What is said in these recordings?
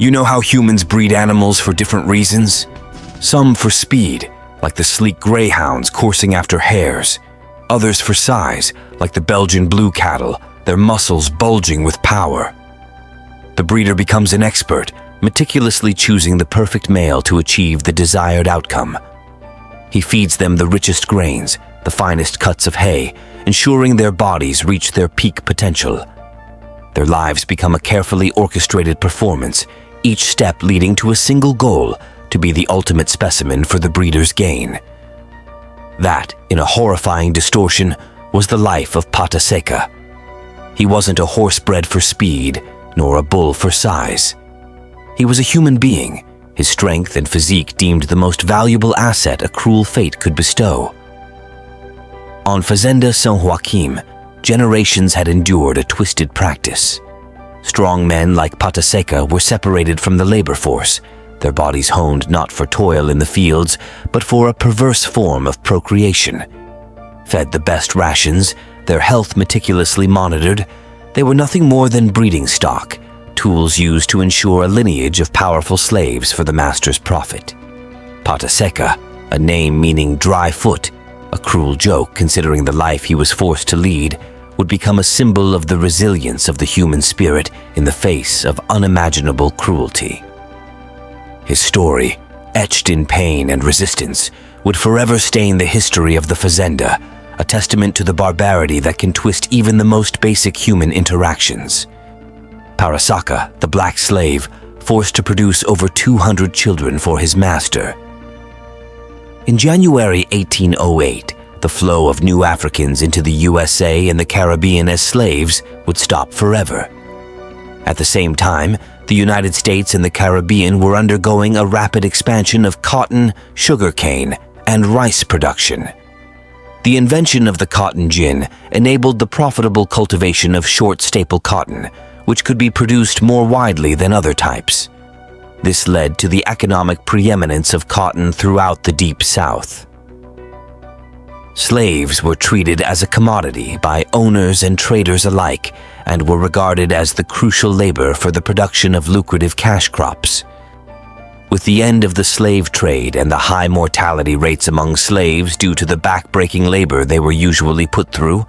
You know how humans breed animals for different reasons? Some for speed, like the sleek greyhounds coursing after hares. Others for size, like the Belgian Blue cattle, their muscles bulging with power. The breeder becomes an expert, meticulously choosing the perfect male to achieve the desired outcome. He feeds them the richest grains, the finest cuts of hay, ensuring their bodies reach their peak potential. Their lives become a carefully orchestrated performance, each step leading to a single goal: to be the ultimate specimen for the breeder's gain. That, in a horrifying distortion, was the life of Pata Seca. He wasn't a horse bred for speed, nor a bull for size. He was a human being, his strength and physique deemed the most valuable asset a cruel fate could bestow. On Fazenda São Joaquim, generations had endured a twisted practice. Strong men like Pata Seca were separated from the labor force, their bodies honed not for toil in the fields, but for a perverse form of procreation. Fed the best rations, their health meticulously monitored, they were nothing more than breeding stock, tools used to ensure a lineage of powerful slaves for the master's profit. Pata Seca, a name meaning dry foot, a cruel joke considering the life he was forced to lead, would become a symbol of the resilience of the human spirit in the face of unimaginable cruelty. His story, etched in pain and resistance, would forever stain the history of the Fazenda, a testament to the barbarity that can twist even the most basic human interactions. Pata Seca, the black slave, forced to produce over 200 children for his master. In January 1808, the flow of new Africans into the USA and the Caribbean as slaves would stop forever. At the same time, the United States and the Caribbean were undergoing a rapid expansion of cotton, sugarcane, and rice production. The invention of the cotton gin enabled the profitable cultivation of short staple cotton, which could be produced more widely than other types. This led to the economic preeminence of cotton throughout the Deep South. Slaves were treated as a commodity by owners and traders alike and were regarded as the crucial labor for the production of lucrative cash crops. With the end of the slave trade and the high mortality rates among slaves due to the back-breaking labor they were usually put through,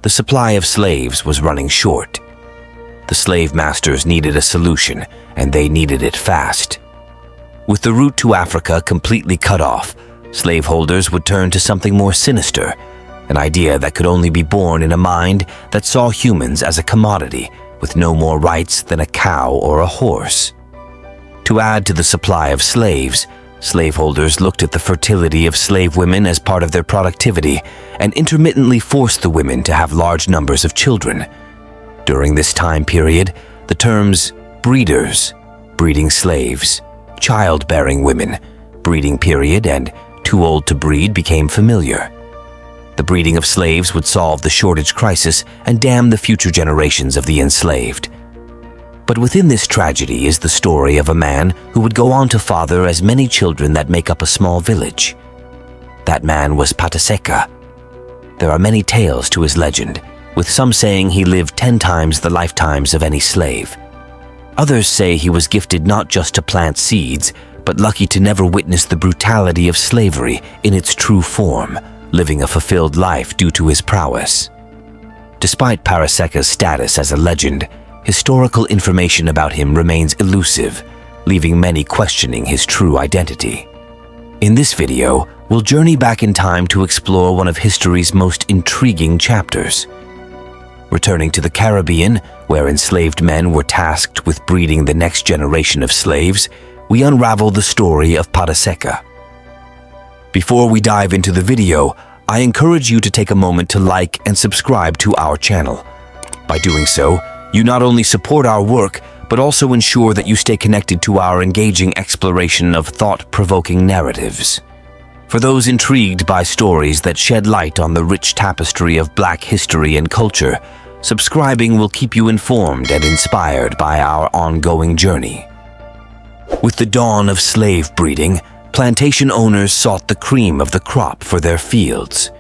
the supply of slaves was running short. The slave masters needed a solution, and they needed it fast. With the route to Africa completely cut off, slaveholders would turn to something more sinister, an idea that could only be born in a mind that saw humans as a commodity with no more rights than a cow or a horse. To add to the supply of slaves, slaveholders looked at the fertility of slave women as part of their productivity and intermittently forced the women to have large numbers of children. During this time period, the terms breeders, breeding slaves, childbearing women, breeding period, and too old to breed became familiar. The breeding of slaves would solve the shortage crisis and damn the future generations of the enslaved. But within this tragedy is the story of a man who would go on to father as many children that make up a small village. That man was Pata Seca. There are many tales to his legend, with some saying he lived 10 times the lifetimes of any slave. Others say he was gifted not just to plant seeds, but lucky to never witness the brutality of slavery in its true form, living a fulfilled life due to his prowess. Despite Pata Seca's status as a legend, historical information about him remains elusive, leaving many questioning his true identity. In this video, we'll journey back in time to explore one of history's most intriguing chapters. Returning to the Caribbean, where enslaved men were tasked with breeding the next generation of slaves, we unravel the story of Pata Seca. Before we dive into the video, I encourage you to take a moment to like and subscribe to our channel. By doing so, you not only support our work, but also ensure that you stay connected to our engaging exploration of thought-provoking narratives. For those intrigued by stories that shed light on the rich tapestry of Black history and culture, subscribing will keep you informed and inspired by our ongoing journey. With the dawn of slave breeding, plantation owners sought the cream of the crop for their fields.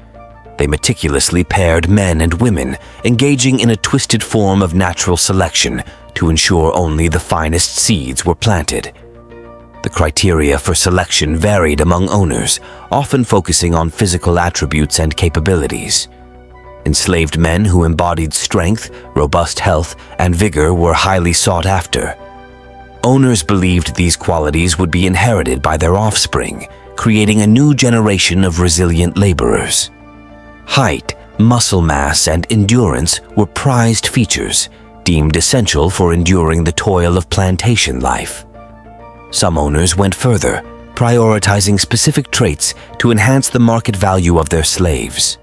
They meticulously paired men and women, engaging in a twisted form of natural selection to ensure only the finest seeds were planted. The criteria for selection varied among owners, often focusing on physical attributes and capabilities. Enslaved men who embodied strength, robust health, and vigor were highly sought after. Owners believed these qualities would be inherited by their offspring, creating a new generation of resilient laborers. Height, muscle mass, and endurance were prized features, deemed essential for enduring the toil of plantation life. Some owners went further, prioritizing specific traits to enhance the market value of their slaves.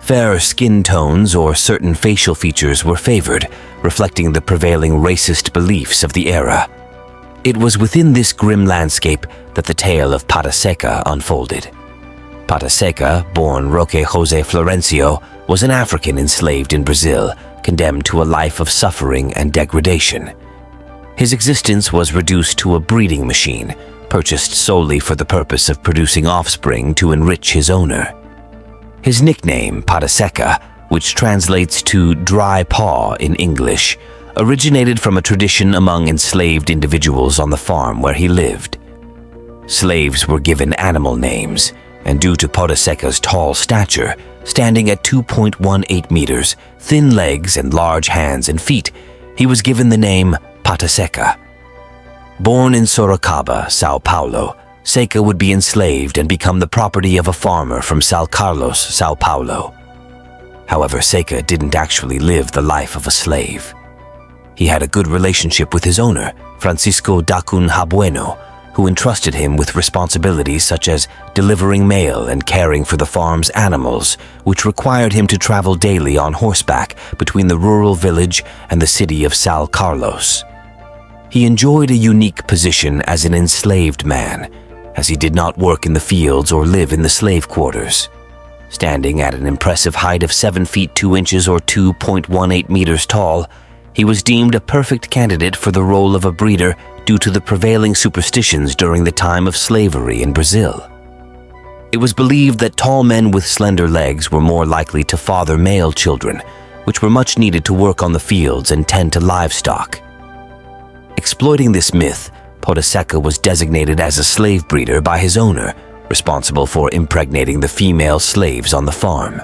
Fair skin tones or certain facial features were favored, reflecting the prevailing racist beliefs of the era. It was within this grim landscape that the tale of Pata Seca unfolded. Pata Seca, born Roque José Florencio, was an African enslaved in Brazil, condemned to a life of suffering and degradation. His existence was reduced to a breeding machine, purchased solely for the purpose of producing offspring to enrich his owner. His nickname, Pata Seca, which translates to dry paw in English, originated from a tradition among enslaved individuals on the farm where he lived. Slaves were given animal names, and due to Pata Seca's tall stature, standing at 2.18 meters, thin legs, and large hands and feet, he was given the name Pata Seca. Born in Sorocaba, São Paulo, Seca would be enslaved and become the property of a farmer from São Carlos, São Paulo. However, Seca didn't actually live the life of a slave. He had a good relationship with his owner, Francisco Dacun Habueno, who entrusted him with responsibilities such as delivering mail and caring for the farm's animals, which required him to travel daily on horseback between the rural village and the city of São Carlos. He enjoyed a unique position as an enslaved man, as he did not work in the fields or live in the slave quarters. Standing at an impressive height of 7 feet 2 inches or 2.18 meters tall, he was deemed a perfect candidate for the role of a breeder due to the prevailing superstitions during the time of slavery in Brazil. It was believed that tall men with slender legs were more likely to father male children, which were much needed to work on the fields and tend to livestock. Exploiting this myth, Pata Seca was designated as a slave breeder by his owner, responsible for impregnating the female slaves on the farm.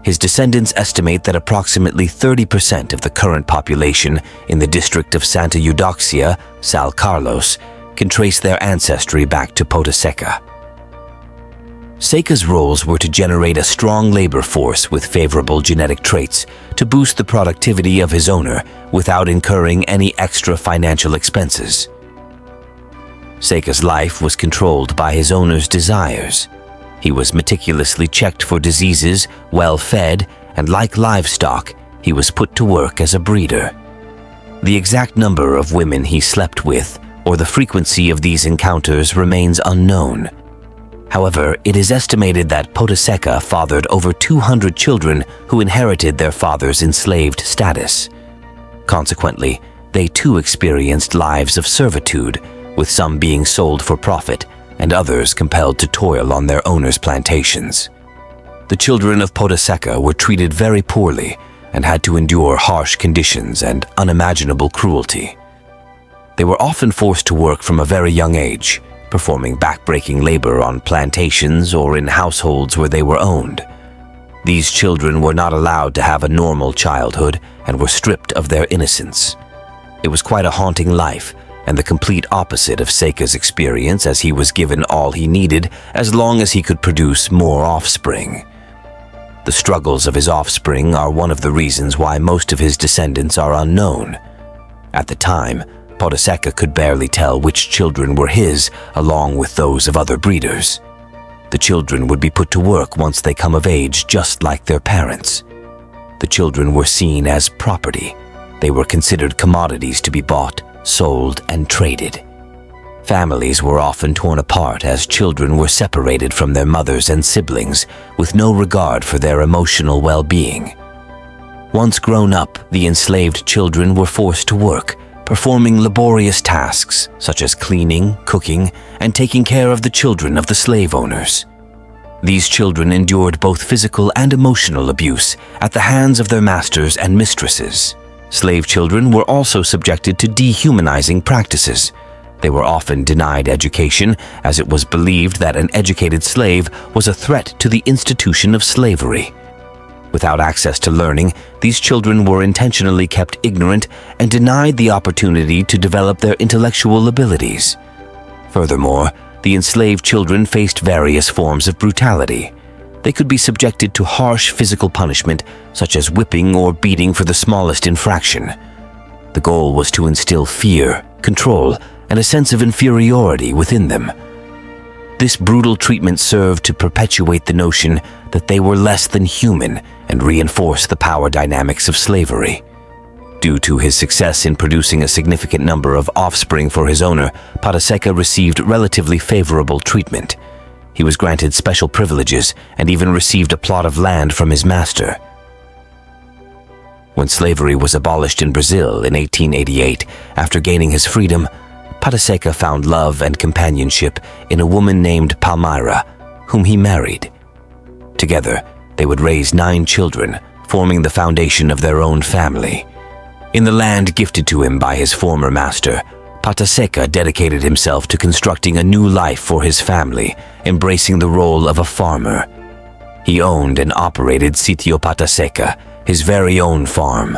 His descendants estimate that approximately 30% of the current population in the district of Santa Eudoxia, São Carlos, can trace their ancestry back to Pata Seca. Seca's roles were to generate a strong labor force with favorable genetic traits to boost the productivity of his owner without incurring any extra financial expenses. Seca's life was controlled by his owner's desires. He was meticulously checked for diseases, well-fed, and like livestock, he was put to work as a breeder. The exact number of women he slept with, or the frequency of these encounters, remains unknown. However, it is estimated that Pata Seca fathered over 200 children who inherited their father's enslaved status. Consequently, they too experienced lives of servitude, with some being sold for profit and others compelled to toil on their owners' plantations. The children of Pata Seca were treated very poorly and had to endure harsh conditions and unimaginable cruelty. They were often forced to work from a very young age, performing backbreaking labor on plantations or in households where they were owned. These children were not allowed to have a normal childhood and were stripped of their innocence. It was quite a haunting life, and the complete opposite of Seca's experience, as he was given all he needed as long as he could produce more offspring. The struggles of his offspring are one of the reasons why most of his descendants are unknown. At the time, Pata Seca could barely tell which children were his along with those of other breeders. The children would be put to work once they come of age, just like their parents. The children were seen as property. They were considered commodities to be bought, sold, and traded. Families were often torn apart as children were separated from their mothers and siblings with no regard for their emotional well-being. Once grown up, the enslaved children were forced to work, performing laborious tasks such as cleaning, cooking, and taking care of the children of the slave owners. These children endured both physical and emotional abuse at the hands of their masters and mistresses. Slave children were also subjected to dehumanizing practices. They were often denied education, as it was believed that an educated slave was a threat to the institution of slavery. Without access to learning, these children were intentionally kept ignorant and denied the opportunity to develop their intellectual abilities. Furthermore, the enslaved children faced various forms of brutality. They could be subjected to harsh physical punishment, such as whipping or beating for the smallest infraction. The goal was to instill fear, control, and a sense of inferiority within them. This brutal treatment served to perpetuate the notion that they were less than human and reinforce the power dynamics of slavery. Due to his success in producing a significant number of offspring for his owner, Pata Seca received relatively favorable treatment. He was granted special privileges and even received a plot of land from his master. When slavery was abolished in Brazil in 1888, after gaining his freedom, Pata Seca found love and companionship in a woman named Palmyra, whom he married. Together, they would raise 9 children, forming the foundation of their own family. In the land gifted to him by his former master, Pata Seca dedicated himself to constructing a new life for his family, embracing the role of a farmer. He owned and operated Sitio Pata Seca, his very own farm.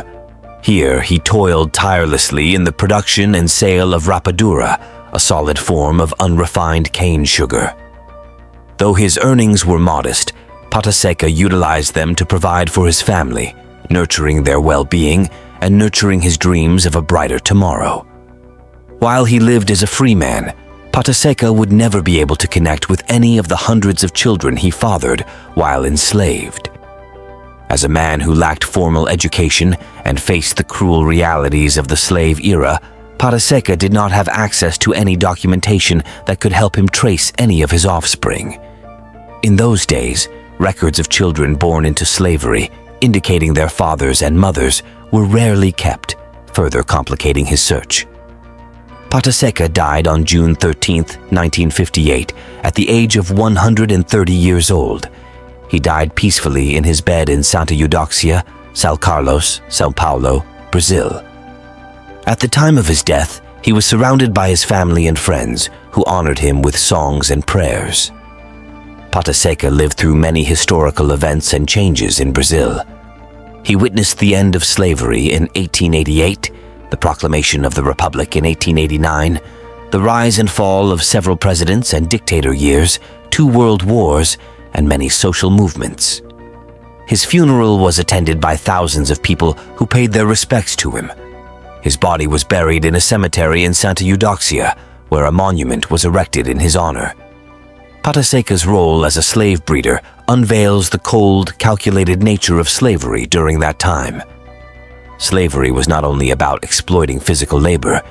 Here, he toiled tirelessly in the production and sale of rapadura, a solid form of unrefined cane sugar. Though his earnings were modest, Pata Seca utilized them to provide for his family, nurturing their well-being and nurturing his dreams of a brighter tomorrow. While he lived as a free man, Pata Seca would never be able to connect with any of the hundreds of children he fathered while enslaved. As a man who lacked formal education and faced the cruel realities of the slave era, Pata Seca did not have access to any documentation that could help him trace any of his offspring. In those days, records of children born into slavery, indicating their fathers and mothers, were rarely kept, further complicating his search. Pata Seca died on June 13, 1958, at the age of 130 years old. He died peacefully in his bed in Santa Eudoxia, São Carlos, São Paulo, Brazil. At the time of his death, he was surrounded by his family and friends, who honored him with songs and prayers. Pata Seca lived through many historical events and changes in Brazil. He witnessed the end of slavery in 1888, the proclamation of the Republic in 1889, the rise and fall of several presidents and dictator years, 2 world wars, and many social movements. His funeral was attended by thousands of people who paid their respects to him. His body was buried in a cemetery in Santa Eudoxia, where a monument was erected in his honor. Pata Seca's role as a slave breeder unveils the cold, calculated nature of slavery during that time. Slavery was not only about exploiting physical labor,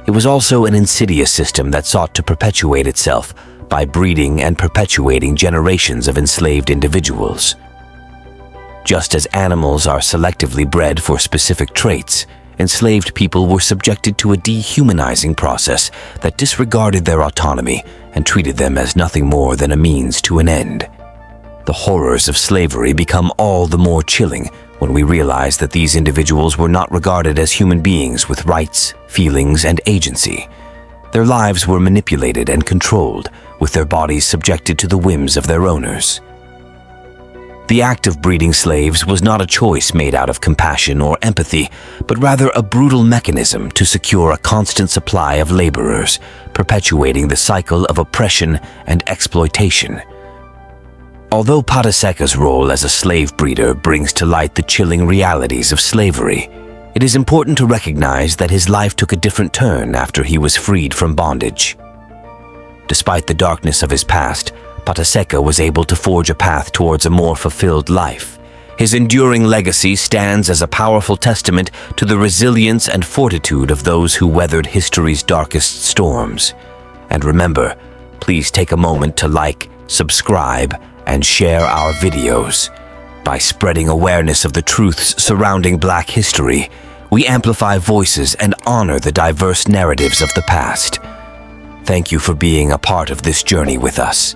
it was also an insidious system that sought to perpetuate itself by breeding and perpetuating generations of enslaved individuals. Just as animals are selectively bred for specific traits, enslaved people were subjected to a dehumanizing process that disregarded their autonomy and treated them as nothing more than a means to an end. The horrors of slavery become all the more chilling when we realize that these individuals were not regarded as human beings with rights, feelings, and agency. Their lives were manipulated and controlled, with their bodies subjected to the whims of their owners. The act of breeding slaves was not a choice made out of compassion or empathy, but rather a brutal mechanism to secure a constant supply of laborers, perpetuating the cycle of oppression and exploitation. Although Pata Seca's role as a slave breeder brings to light the chilling realities of slavery, it is important to recognize that his life took a different turn after he was freed from bondage. Despite the darkness of his past, Pata Seca was able to forge a path towards a more fulfilled life. His enduring legacy stands as a powerful testament to the resilience and fortitude of those who weathered history's darkest storms. And remember, please take a moment to like, subscribe, and share our videos. By spreading awareness of the truths surrounding Black history, we amplify voices and honor the diverse narratives of the past. Thank you for being a part of this journey with us.